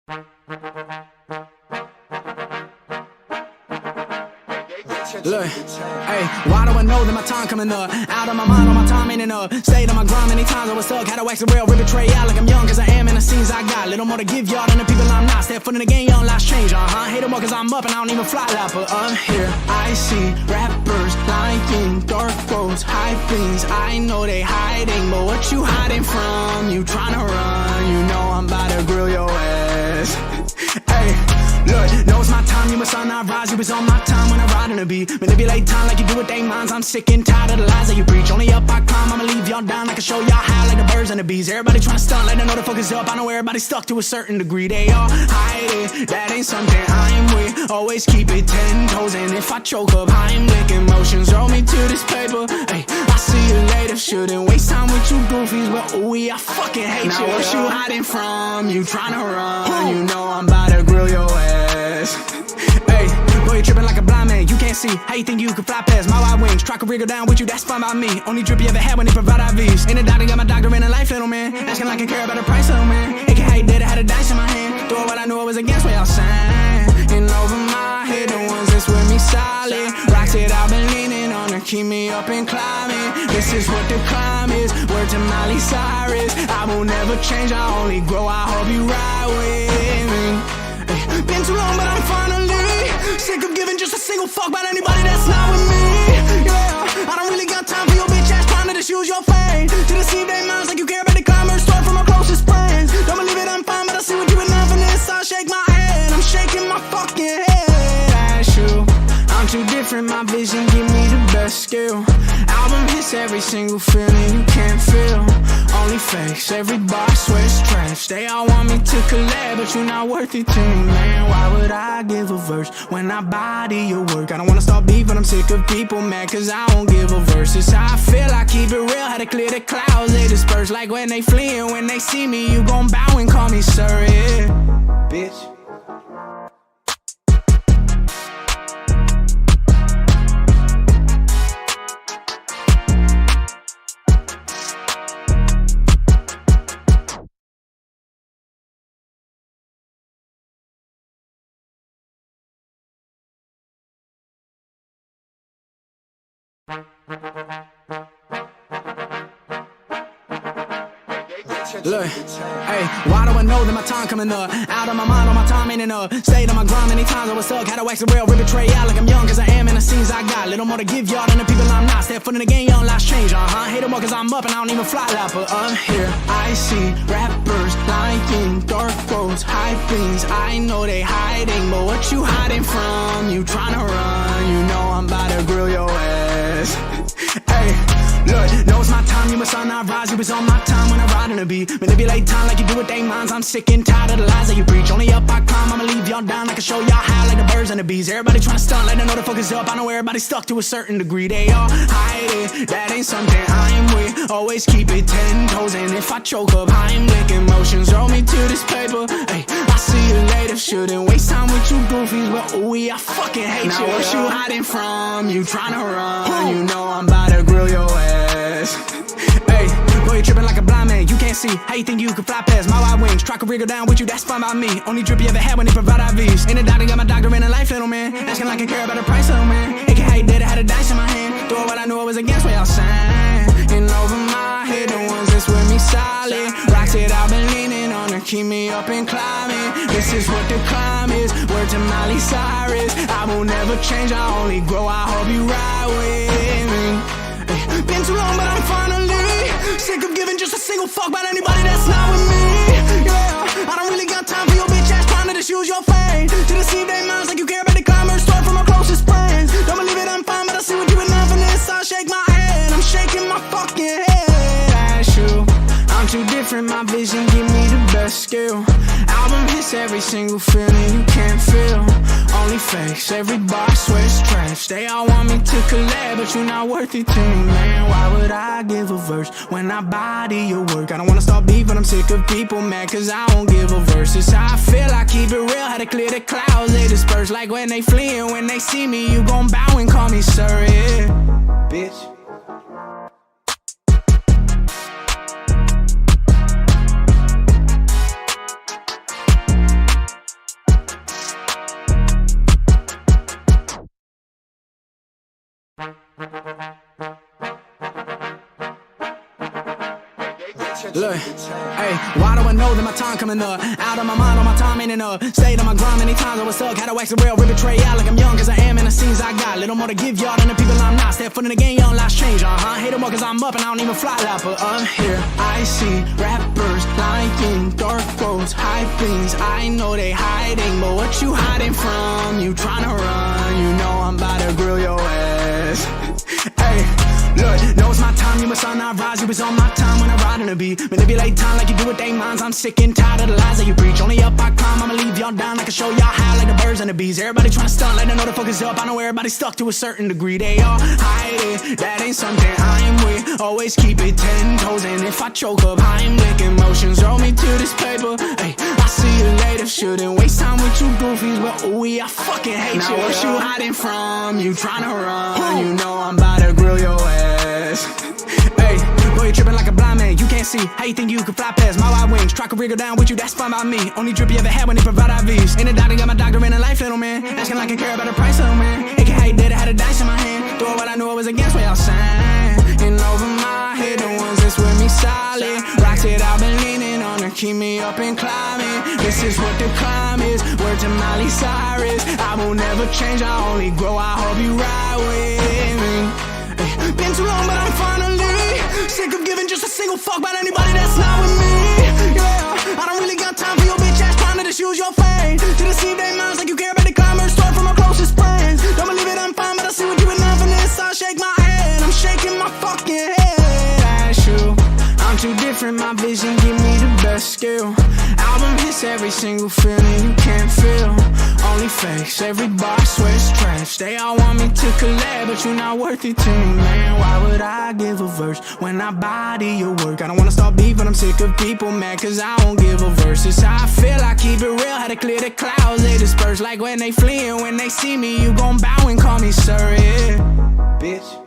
Look, hey, why do I know that my time coming up? Out of my mind, all my time ain't enough. Stayed on my grind many times, I was stuck. Had to wax the rail, rip betray out like I'm young, cause I am in the scenes I got. Little more to give y'all than the people I'm not. Step foot in the game, young lives change, Hate them more cause I'm up and I don't even fly like, but here I see rappers lying, dark roads, high things. I know they hiding, but what you hiding from? You tryna run, you know I'm about to grill your ass. Hey, look, know it's my time, you must not rise. You was on my time when I ride in the beat. Manipulate time like you do with they minds. I'm sick and tired of the lies that you preach. Only up I climb, I'ma leave y'all down. I can show y'all how like the birds and the bees. Everybody tryna stunt, let them know the focus up. I know everybody stuck to a certain degree. They all hide it, that ain't something I'm with. Always keep it 10 toes, and if I choke up, I'm licking emotions. Roll me to this paper, hey, I'll see you later. Shouldn't waste time with you goofies, but ooh, I fucking hate now you. What you hiding from? You tryna run, you know I'm about to grill your ass. Hey, boy, you tripping like a blind man. You can't see how you think you can fly past my wide wings. Try to wriggle down with you, that's fine by me. Only drip you ever had when they provide IVs. Ain't a doctor, got my doctor in a life, little man. Asking like I care about the price, little man. AK, how you did it, had a dice in my hand. Doing what I knew I was against what y'all saying. And over my head, the ones that's with me solid. Rocks it, I've been leaning on to keep me up and climbing. This is what the climb is. Word to Miley Cyrus. I will never change, I only grow. I hope you ride with me. Been too long, but I'm finally sick of giving just a single fuck about anybody that's not with me. Yeah, I don't really got time for your bitch ass trying to just use your fame to deceive their minds like you care about the commerce store from my closest friends. Don't believe it, I'm fine, but I see what you enough in this. I shake my head, I'm shaking my fucking head at you. I'm too different, my vision give me the best skill. Album hits every single feeling you can't feel. Only fakes, every bar sweats trash. They all want me to collab, but you're not worth it to me, man. Why would I give a verse when I body your work? I don't wanna start beef, but I'm sick of people mad cause I won't give a verse. It's how I feel, I keep it real. How to clear the clouds, they disperse. Like when they fleeing, when they see me, you gon' bow and call me sir, yeah, bitch. Look, hey, why do I know that my time coming up? Out of my mind, all my time ain't enough. Stayed on my grind many times, I was stuck. Had to wax the rail, rip betray out like I'm young, cause I am in the scenes I got. Little more to give y'all than the people I'm not. Step foot in the game, young lives change, Hate them more cause I'm up and I don't even fly like, but here I see rappers lying, dark roads, high things. I know they hiding, but what you hiding from? You tryna run, you know I'm about to grill your ass. Hey, look, know it's my time, you must not rise. You was on my time when I ride in the beat. Manipulate time like you do with they minds. I'm sick and tired of the lies that you preach. Only up I climb, I'ma leave y'all down. I can show y'all how like the birds and the bees. Everybody tryna stunt, let them know the focus up. I know everybody stuck to a certain degree. They all hide it, that ain't something I'm with. Always keep it 10 toes, and if I choke up, I'm licking emotions. Roll me to this paper, hey, I'll see you later. Shouldn't waste time with you goofies, but ooh, I fucking hate now you. What you hiding from? You tryna run, you know I'm about to grill your ass. Hey, boy, you tripping like a blind man. You can't see how you think you can fly past my wide wings. Try to wriggle down with you, that's fine by me. Only drip you ever had when they provide IVs. Ain't a doctor, got my doctor in a life, little man. Asking like I care about the price, little man. AK, how you did it, had a dice in my hand. Doing what I knew I was against what y'all saying. And over my head, the ones that's with me solid. Rocks it, I've been leaning on to keep me up and climbing. This is what the climb is. Word to Miley Cyrus. I will never change, I only grow. I hope you ride with me. Been too long, but I'm finally sick of giving just a single fuck about anybody that's not with me. Yeah, I don't really got time for your bitch ass trying to just use your fame to deceive their minds like you care about the commerce store from my closest friends. Don't believe it, I'm fine, but I see what you enough in this. I shake my head, I'm shaking my fucking head at you. I'm too different, my vision give me the best skill. Album hits every single feeling you can't feel. Only fakes, every bar sweats trash. They all want me to collab, but you're not worth it to me, man. Why would I give a verse when I body your work? I don't wanna start beef, but I'm sick of people mad cause I won't give a verse. It's how I feel, I keep it real. How to clear the clouds, they disperse. Like when they fleeing, when they see me, you gon' bow and call me sir, yeah, bitch. Look, hey, why do I know that my time coming up? Out of my mind, all my time ain't enough. Stayed on my grind many times, I was stuck. Had to wax the real, rip betray out like I'm young, cause I am in the scenes I got. Little more to give y'all than the people I'm not. Step foot in the game, young lives change, Hate them more cause I'm up and I don't even fly like, but up here I see rappers lying, dark quotes, high things. I know they hiding, but what you hiding from? You tryna run, you know I'm about to grill your ass. Hey, look, know it's my time, you must not rise. You was on my time when I ride in the beat. Manipulate time like you do with they minds. I'm sick and tired of the lies that you preach. Only up I climb, I'ma leave y'all down. I can show y'all how like the birds and the bees. Everybody tryna stunt, let them know the focus up. I know everybody stuck to a certain degree. They all hide it, that ain't something I'm with. Always keep it 10 toes, and if I choke up, I'm licking emotions. Roll me to this paper, hey, I'll see you later. Shouldn't waste time with you goofies, but ooh, I fucking hate now you. What you hiding from? You tryna run, you know I'm about to grill your ass. Hey, boy, you tripping like a blind man. You can't see how you think you can fly past my wide wings. Try to wriggle down with you, that's fine by me. Only drip you ever had when they provide IVs. Ain't a doctor, got my doctor in a life, little man. Asking like I care about the price, little man. AK, how you did it, had a dice in my hand. Doing what I knew I was against what y'all saying. And over my head, the ones that's with me solid. Rocks it, I've been leaning on her, keep me up and climbing. This is what the climb is. Word to Miley Cyrus. I will never change, I only grow. I hope you ride with me. Been too long, but I'm finally sick of giving just a single fuck about anybody that's not with me. Yeah, I don't really got time for your bitch ass trying to just use your fame to deceive their minds like you care about the climbers. Start from my closest friends. Don't believe it, I'm fine, but I see what you enough in this. I shake my head, I'm shaking my fucking head at you. I'm too different, my vision give me the best skill. Album hits every single feeling you can't feel. Only fakes, every bar swears trash. They all want me to collab, but you're not worth it to me, man. Why would I give a verse when I body your work? I don't wanna start beef, but I'm sick of people mad cause I won't give a verse. It's how I feel, I keep it real. How to clear the clouds, they disperse. Like when they fleeing, when they see me, you gon' bow and call me sir, yeah. Bitch.